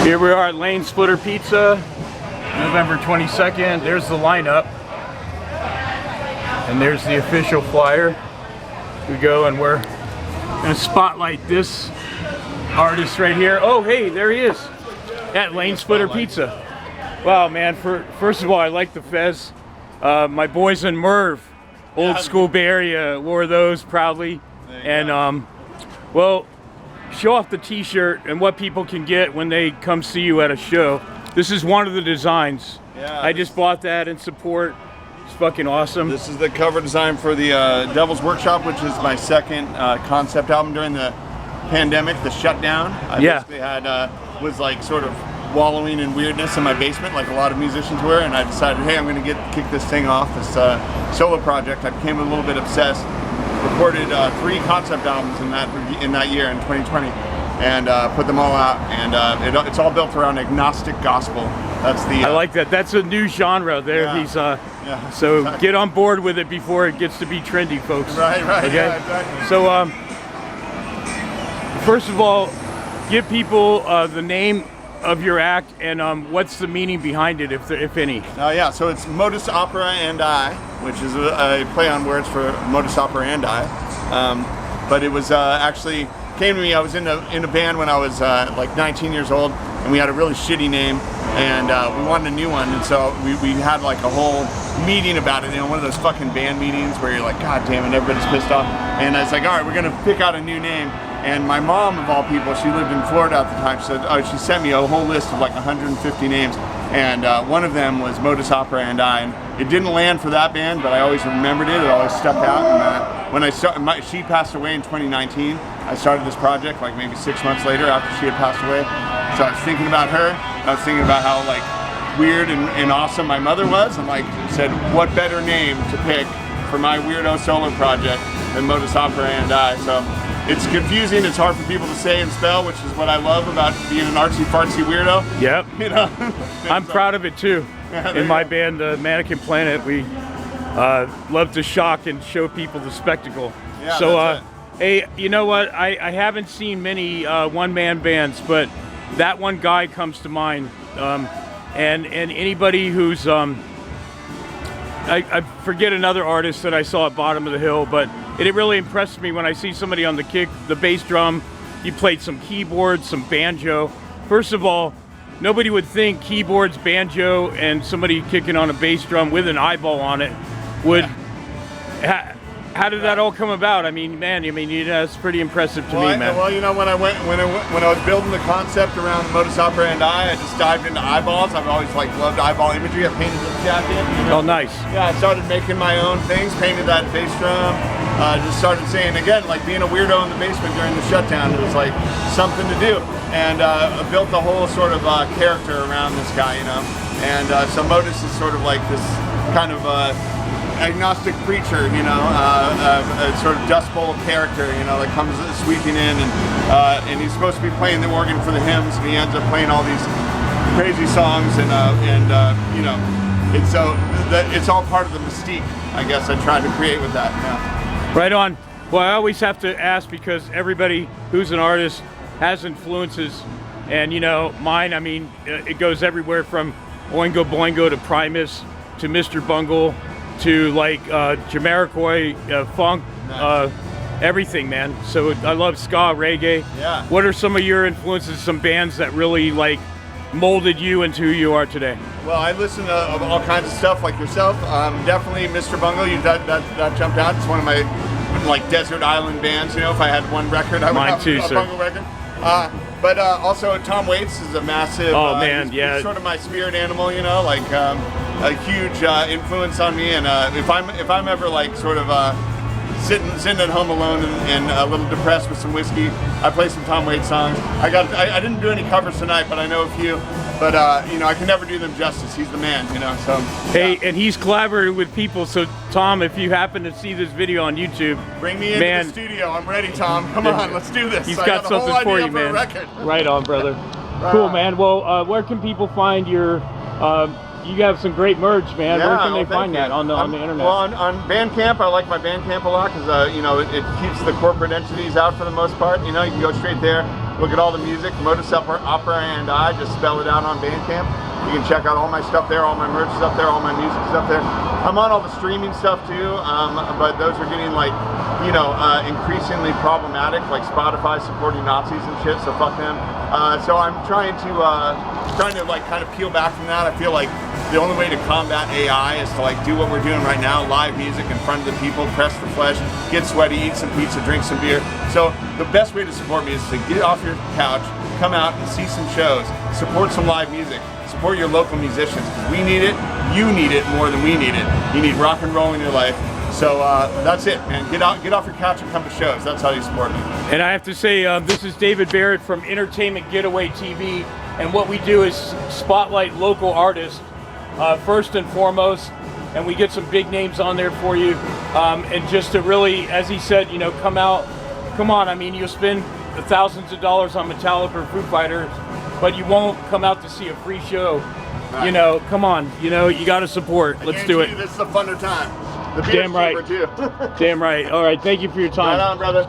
Here we are at Lanesplitter Pizza, November 22nd. There's the lineup. And there's the official flyer. We go and we're gonna spotlight this artist right here. Oh, hey, there he is at Lanesplitter Pizza. Wow, man, first of all, I like the fez. My boys in Merv, old school Bay Area, wore those proudly. And well, show off the t-shirt and what people can get when they come see you at a show. This is one of the designs. Yeah, I just bought that in support. It's fucking awesome. This is the cover design for the Devil's Workshop, which is my second concept album during the pandemic, the shutdown. I basically had, was like sort of wallowing in weirdness in my basement like a lot of musicians were, and I decided, hey, I'm gonna kick this thing off, this solo project. I became a little bit obsessed. Recorded 3 concept albums in that year in 2020, and put them all out, and it's all built around agnostic gospel. That's the I like that. That's a new genre there. Yeah, He's so exactly. Get on board with it before it gets to be trendy, folks. Right. Okay. Yeah, exactly. So first of all, give people the name of your act and what's the meaning behind it, if any. Yeah, so it's Modus Opera and I, which is a play on words for Modus Operandi. But it was actually came to me. I was in a band when I was like 19 years old, and we had a really shitty name, and we wanted a new one. And so we had like a whole meeting about it. You know, one of those fucking band meetings where you're like, God damn it, everybody's pissed off. And I was like, all right, we're gonna pick out a new name. And my mom, of all people, she lived in Florida at the time. She sent me a whole list of like 150 names, and one of them was Modus Operandi. And it didn't land for that band, but I always remembered it. It always stuck out. And when she passed away in 2019, I started this project like maybe 6 months later after she had passed away. So I was thinking about her. I was thinking about how like weird and awesome my mother was, and like said, what better name to pick for my weirdo solo project than Modus Operandi? So. It's confusing, it's hard for people to say and spell, which is what I love about being an artsy-fartsy weirdo. Yep. You know? I'm proud of it too. In my band, Mannequin Planet, we love to shock and show people the spectacle. Yeah, so, hey, you know what? I haven't seen many one-man bands, but that one guy comes to mind. And anybody who's, I forget another artist that I saw at Bottom of the Hill, but it really impressed me when I see somebody on the kick, the bass drum. You played some keyboards, some banjo. First of all, nobody would think keyboards, banjo, and somebody kicking on a bass drum with an eyeball on it would. How did that all come about? I mean, man, that's pretty impressive to me, man. Well, you know, when I was building the concept around Modus Operandi, I just dived into eyeballs. I've always like loved eyeball imagery. I painted this jacket. You know? Oh, nice. Yeah, I started making my own things. Painted that bass drum. Just started saying again, like being a weirdo in the basement during the shutdown. It was like something to do, and built a whole sort of character around this guy, you know. And so Modus is sort of like this kind of agnostic preacher, you know, a sort of Dust Bowl character, you know, that comes sweeping in, and he's supposed to be playing the organ for the hymns, and he ends up playing all these crazy songs, and you know, it's all part of the mystique, I guess, I tried to create with that. Yeah. Right on. Well, I always have to ask because everybody who's an artist has influences, and you know, mine, I mean, it goes everywhere from Oingo Boingo to Primus to Mr. Bungle to like Jamiroquai, funk, nice. Everything, man. So I love ska, reggae. Yeah. What are some of your influences, some bands that really like molded you into who you are today? Well, I listen to all kinds of stuff like yourself. Definitely Mr. Bungle, that jumped out. It's one of my like desert island bands, you know. If I had one record, I would have a Bungle record. But also Tom Waits is a massive, he's sort of my spirit animal, you know, like a huge influence on me. And if I'm ever like sort of sitting at home alone and a little depressed with some whiskey, I play some Tom Waits songs. I didn't do any covers tonight, but I know a few. But you know, I can never do them justice. He's the man, you know. So hey, and he's collaborated with people. So Tom, if you happen to see this video on YouTube, bring me into the studio. I'm ready, Tom. Come on, let's do this. He's got something for you, man. Right on, brother. Cool, man. Well, where can people find your? You have some great merch, man. Yeah, where can they find that on the internet? Well, on Bandcamp, I like my Bandcamp a lot because you know, it keeps the corporate entities out for the most part. You know, you can go straight there. Look at all the music, Modus Opera and I, just spell it out on Bandcamp. You can check out all my stuff there, all my merch is up there, all my music is up there. I'm on all the streaming stuff too, but those are getting like, you know, increasingly problematic, like Spotify supporting Nazis and shit, so fuck them. So I'm trying to like kind of peel back from that. I feel like the only way to combat AI is to like do what we're doing right now, live music in front of the people, press the flesh, get sweaty, eat some pizza, drink some beer. So the best way to support me is to get off your couch, come out and see some shows, support some live music, support your local musicians. We need it, you need it more than we need it. You need rock and roll in your life. So that's it, man. Get off your couch and come to shows. That's how you support me. And I have to say, this is David Barrett from Entertainment Getaway TV, and what we do is spotlight local artists first and foremost, and we get some big names on there for you, and just to really, as he said, you know, come on. I mean, you'll spend thousands of dollars on Metallica or Foo Fighters, but you won't come out to see a free show. Right. You know, come on. You know, you got to support. Let's do it. This is a funner time. The Damn right. Too. Damn right. All right. Thank you for your time. Right on, brother.